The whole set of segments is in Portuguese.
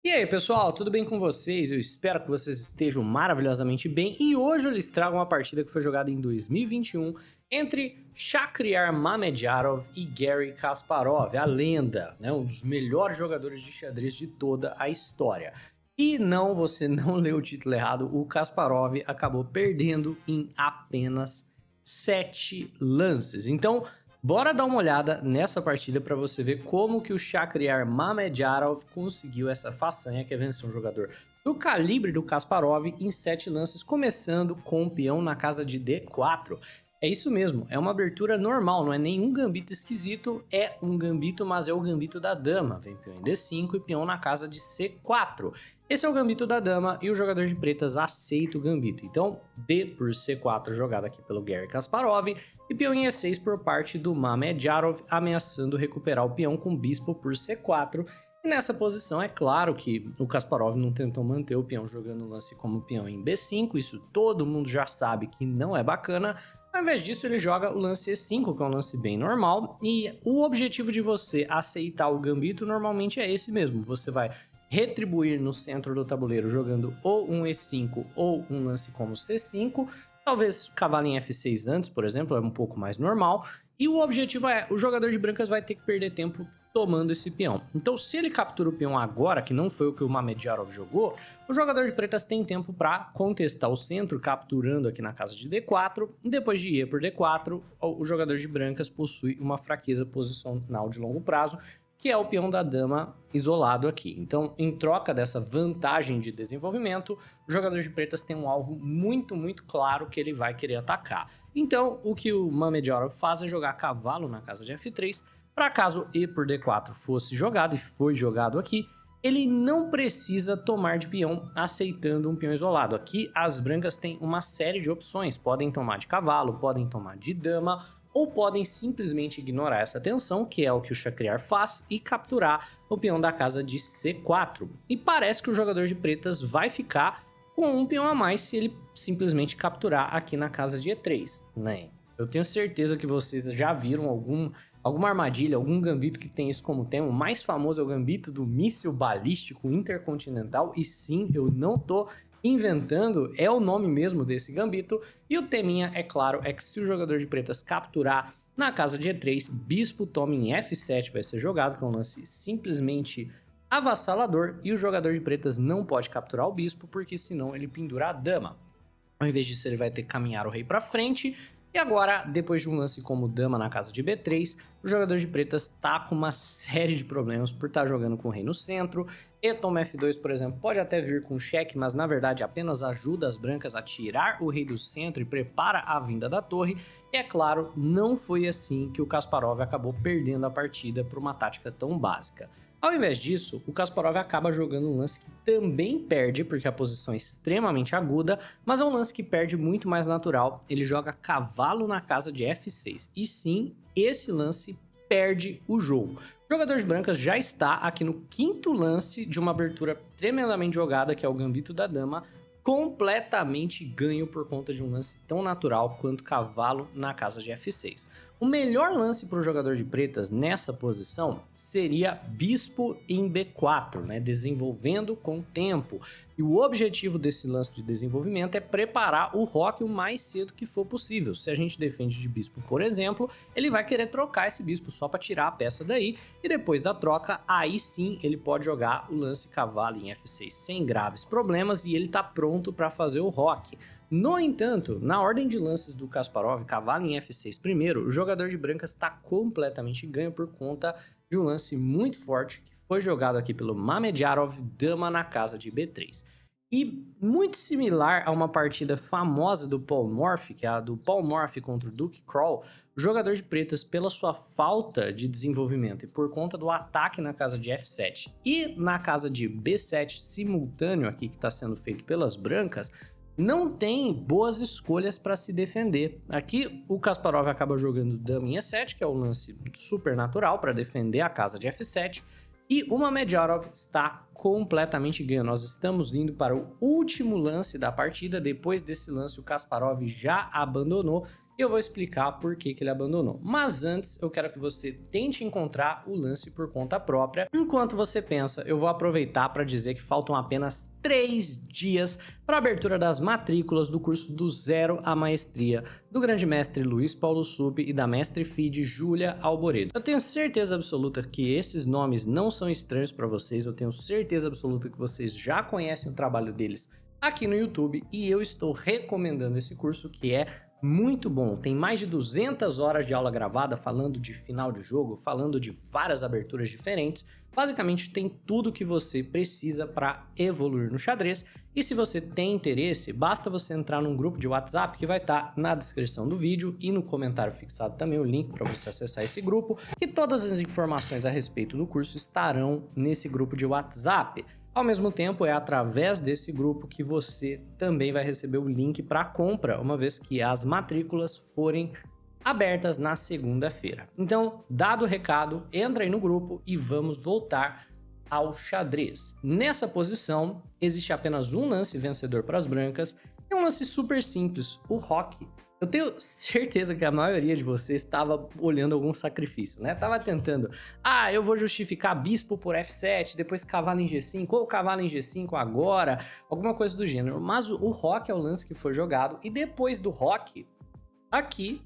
E aí, pessoal, tudo bem com vocês? Eu espero que vocês estejam maravilhosamente bem. E hoje eu lhes trago uma partida que foi jogada em 2021 entre Shakhriyar Mamedjarov e Garry Kasparov, a lenda, né? Um dos melhores jogadores de xadrez de toda a história. E não, você não leu o título errado, o Kasparov acabou perdendo em apenas 7 lances. Então, bora dar uma olhada nessa partida para você ver como que o Shakhriyar Mamedjarov conseguiu essa façanha, que é vencer um jogador do calibre do Kasparov em 7 lances, começando com o peão na casa de D4. É isso mesmo, é uma abertura normal, não é nenhum gambito esquisito, é um gambito, mas é o gambito da dama. Vem peão em D5 e peão na casa de C4. Esse é o gambito da dama e o jogador de pretas aceita o gambito. Então, D por C4 jogado aqui pelo Garry Kasparov e peão em E6 por parte do Mamedjarov, ameaçando recuperar o peão com bispo por C4. E nessa posição é claro que o Kasparov não tentou manter o peão jogando o lance como peão em B5, isso todo mundo já sabe que não é bacana. Ao invés disso, ele joga o lance E5, que é um lance bem normal, e o objetivo de você aceitar o gambito normalmente é esse mesmo. Você vai retribuir no centro do tabuleiro jogando ou um E5 ou um lance como C5, talvez cavalo em F6 antes, por exemplo, é um pouco mais normal, e o objetivo é, o jogador de brancas vai ter que perder tempo tomando esse peão. Então, se ele captura o peão agora, que não foi o que o Mamedjarov jogou, o jogador de pretas tem tempo para contestar o centro, capturando aqui na casa de D4, e depois de E por D4, o jogador de brancas possui uma fraqueza posicional de longo prazo, que é o peão da dama isolado aqui. Então, em troca dessa vantagem de desenvolvimento, o jogador de pretas tem um alvo muito claro que ele vai querer atacar. Então, o que o Mamedjarov faz é jogar cavalo na casa de F3, para caso E por D4 fosse jogado, e foi jogado aqui, ele não precisa tomar de peão aceitando um peão isolado. Aqui as brancas têm uma série de opções, podem tomar de cavalo, podem tomar de dama, ou podem simplesmente ignorar essa tensão, que é o que o Shakhriyar faz, e capturar o peão da casa de C4. E parece que o jogador de pretas vai ficar com um peão a mais se ele simplesmente capturar aqui na casa de E3, né? Eu tenho certeza que vocês já viram alguma armadilha, algum gambito que tem isso como tema. O mais famoso é o gambito do míssil balístico intercontinental, e sim, eu não tô inventando, é o nome mesmo desse gambito. E o teminha, é claro, é que se o jogador de pretas capturar na casa de E3, bispo toma em F7 vai ser jogado, que é um lance simplesmente avassalador, e o jogador de pretas não pode capturar o bispo, porque senão ele pendura a dama. Ao invés disso, ele vai ter que caminhar o rei para frente. E agora, depois de um lance como dama na casa de B3, o jogador de pretas tá com uma série de problemas por estar jogando com o rei no centro. E toma F2, por exemplo, pode até vir com cheque, mas na verdade apenas ajuda as brancas a tirar o rei do centro e prepara a vinda da torre. E é claro, não foi assim que o Kasparov acabou perdendo a partida por uma tática tão básica. Ao invés disso, o Kasparov acaba jogando um lance que também perde, porque a posição é extremamente aguda, mas é um lance que perde muito mais natural. Ele joga cavalo na casa de F6. E sim, esse lance perde o jogo. O jogador de brancas já está aqui no quinto lance de uma abertura tremendamente jogada, que é o gambito da dama, completamente ganho por conta de um lance tão natural quanto cavalo na casa de F6. O melhor lance para o jogador de pretas nessa posição seria bispo em B4, né, desenvolvendo com tempo. E o objetivo desse lance de desenvolvimento é preparar o roque o mais cedo que for possível. Se a gente defende de bispo, por exemplo, ele vai querer trocar esse bispo só para tirar a peça daí, e depois da troca, aí sim ele pode jogar o lance cavalo em F6 sem graves problemas, e ele está pronto para fazer o roque. No entanto, na ordem de lances do Kasparov, cavalo em F6 primeiro, o jogador de brancas está completamente ganho por conta de um lance muito forte que foi jogado aqui pelo Mamedjarov, dama na casa de B3. E muito similar a uma partida famosa do Paul Morphy, que é a do Paul Morphy contra o Duke Kroll, o jogador de pretas, pela sua falta de desenvolvimento e por conta do ataque na casa de F7 e na casa de B7 simultâneo aqui que está sendo feito pelas brancas, não tem boas escolhas para se defender. Aqui o Kasparov acaba jogando dama em E7, que é um lance super natural para defender a casa de F7, e o Mamedjarov está completamente ganho. Nós estamos indo para o último lance da partida. Depois desse lance, o Kasparov já abandonou e eu vou explicar por que ele abandonou. Mas antes, eu quero que você tente encontrar o lance por conta própria. Enquanto você pensa, eu vou aproveitar para dizer que faltam apenas 3 dias para a abertura das matrículas do curso do Zero à Maestria, do grande mestre Luiz Paulo Sup e da mestre FIDE Júlia Alboredo. Eu tenho certeza absoluta que esses nomes não são estranhos para vocês, eu tenho certeza absoluta que vocês já conhecem o trabalho deles aqui no YouTube e eu estou recomendando esse curso, que é muito bom. Tem mais de 200 horas de aula gravada falando de final de jogo, falando de várias aberturas diferentes. Basicamente tem tudo que você precisa para evoluir no xadrez. E se você tem interesse, basta você entrar num grupo de WhatsApp que vai estar na descrição do vídeo e no comentário fixado também o link para você acessar esse grupo. E todas as informações a respeito do curso estarão nesse grupo de WhatsApp. Ao mesmo tempo, é através desse grupo que você também vai receber o link para compra, uma vez que as matrículas forem abertas na segunda-feira. Então, dado o recado, entra aí no grupo e vamos voltar ao xadrez. Nessa posição, existe apenas um lance vencedor para as brancas, é um lance super simples, o roque. Eu tenho certeza que a maioria de vocês estava olhando algum sacrifício, né? Tava tentando, eu vou justificar bispo por F7, depois cavalo em G5, ou cavalo em G5 agora, alguma coisa do gênero. Mas o roque é o lance que foi jogado, e depois do roque, aqui,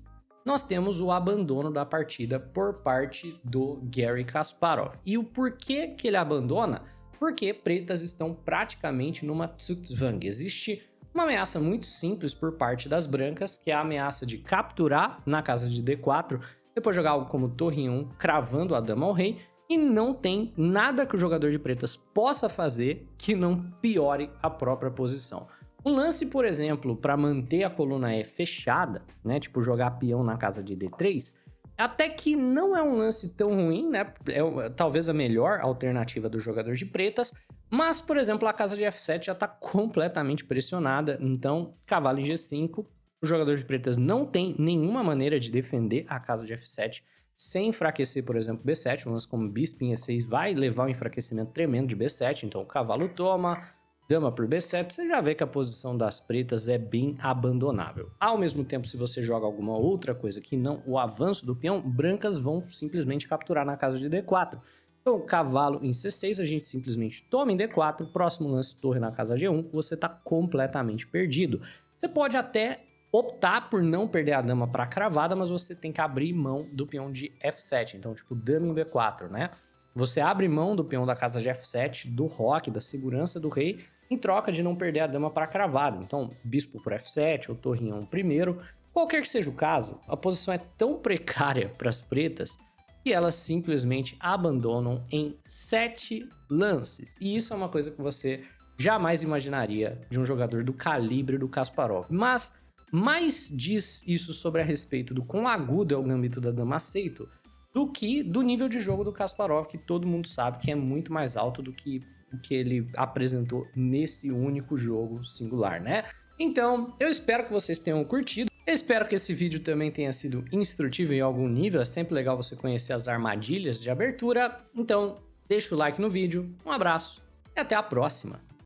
nós temos o abandono da partida por parte do Garry Kasparov. E o porquê que ele abandona? Porque pretas estão praticamente numa Zugzwang. Existe uma ameaça muito simples por parte das brancas, que é a ameaça de capturar na casa de D4, depois jogar algo como torre em 1, cravando a dama ao rei, e não tem nada que o jogador de pretas possa fazer que não piore a própria posição. Um lance, por exemplo, para manter a coluna E fechada, né, tipo jogar peão na casa de D3, até que não é um lance tão ruim, né, é talvez a melhor alternativa do jogador de pretas, mas, por exemplo, a casa de F7 já está completamente pressionada, então cavalo em G5, o jogador de pretas não tem nenhuma maneira de defender a casa de F7 sem enfraquecer, por exemplo, B7, um lance como bispo em E6 vai levar um enfraquecimento tremendo de B7, então o cavalo toma, dama por B7, você já vê que a posição das pretas é bem abandonável. Ao mesmo tempo, se você joga alguma outra coisa que não o avanço do peão, brancas vão simplesmente capturar na casa de D4. Então, cavalo em C6, a gente simplesmente toma em D4, próximo lance torre na casa G1, você está completamente perdido. Você pode até optar por não perder a dama para cravada, mas você tem que abrir mão do peão de F7, então tipo dama em B4, né? Você abre mão do peão da casa de F7, do roque, da segurança do rei, em troca de não perder a dama para cravada. Então, bispo por F7 ou torre em 1 primeiro, qualquer que seja o caso, a posição é tão precária para as pretas que elas simplesmente abandonam em 7 lances. E isso é uma coisa que você jamais imaginaria de um jogador do calibre do Kasparov. Mas mais diz isso sobre a respeito do quão agudo é o gambito da dama aceito do que do nível de jogo do Kasparov, que todo mundo sabe que é muito mais alto do que o que ele apresentou nesse único jogo singular, né? Então, eu espero que vocês tenham curtido. Eu espero que esse vídeo também tenha sido instrutivo em algum nível. É sempre legal você conhecer as armadilhas de abertura. Então, deixa o like no vídeo, um abraço e até a próxima!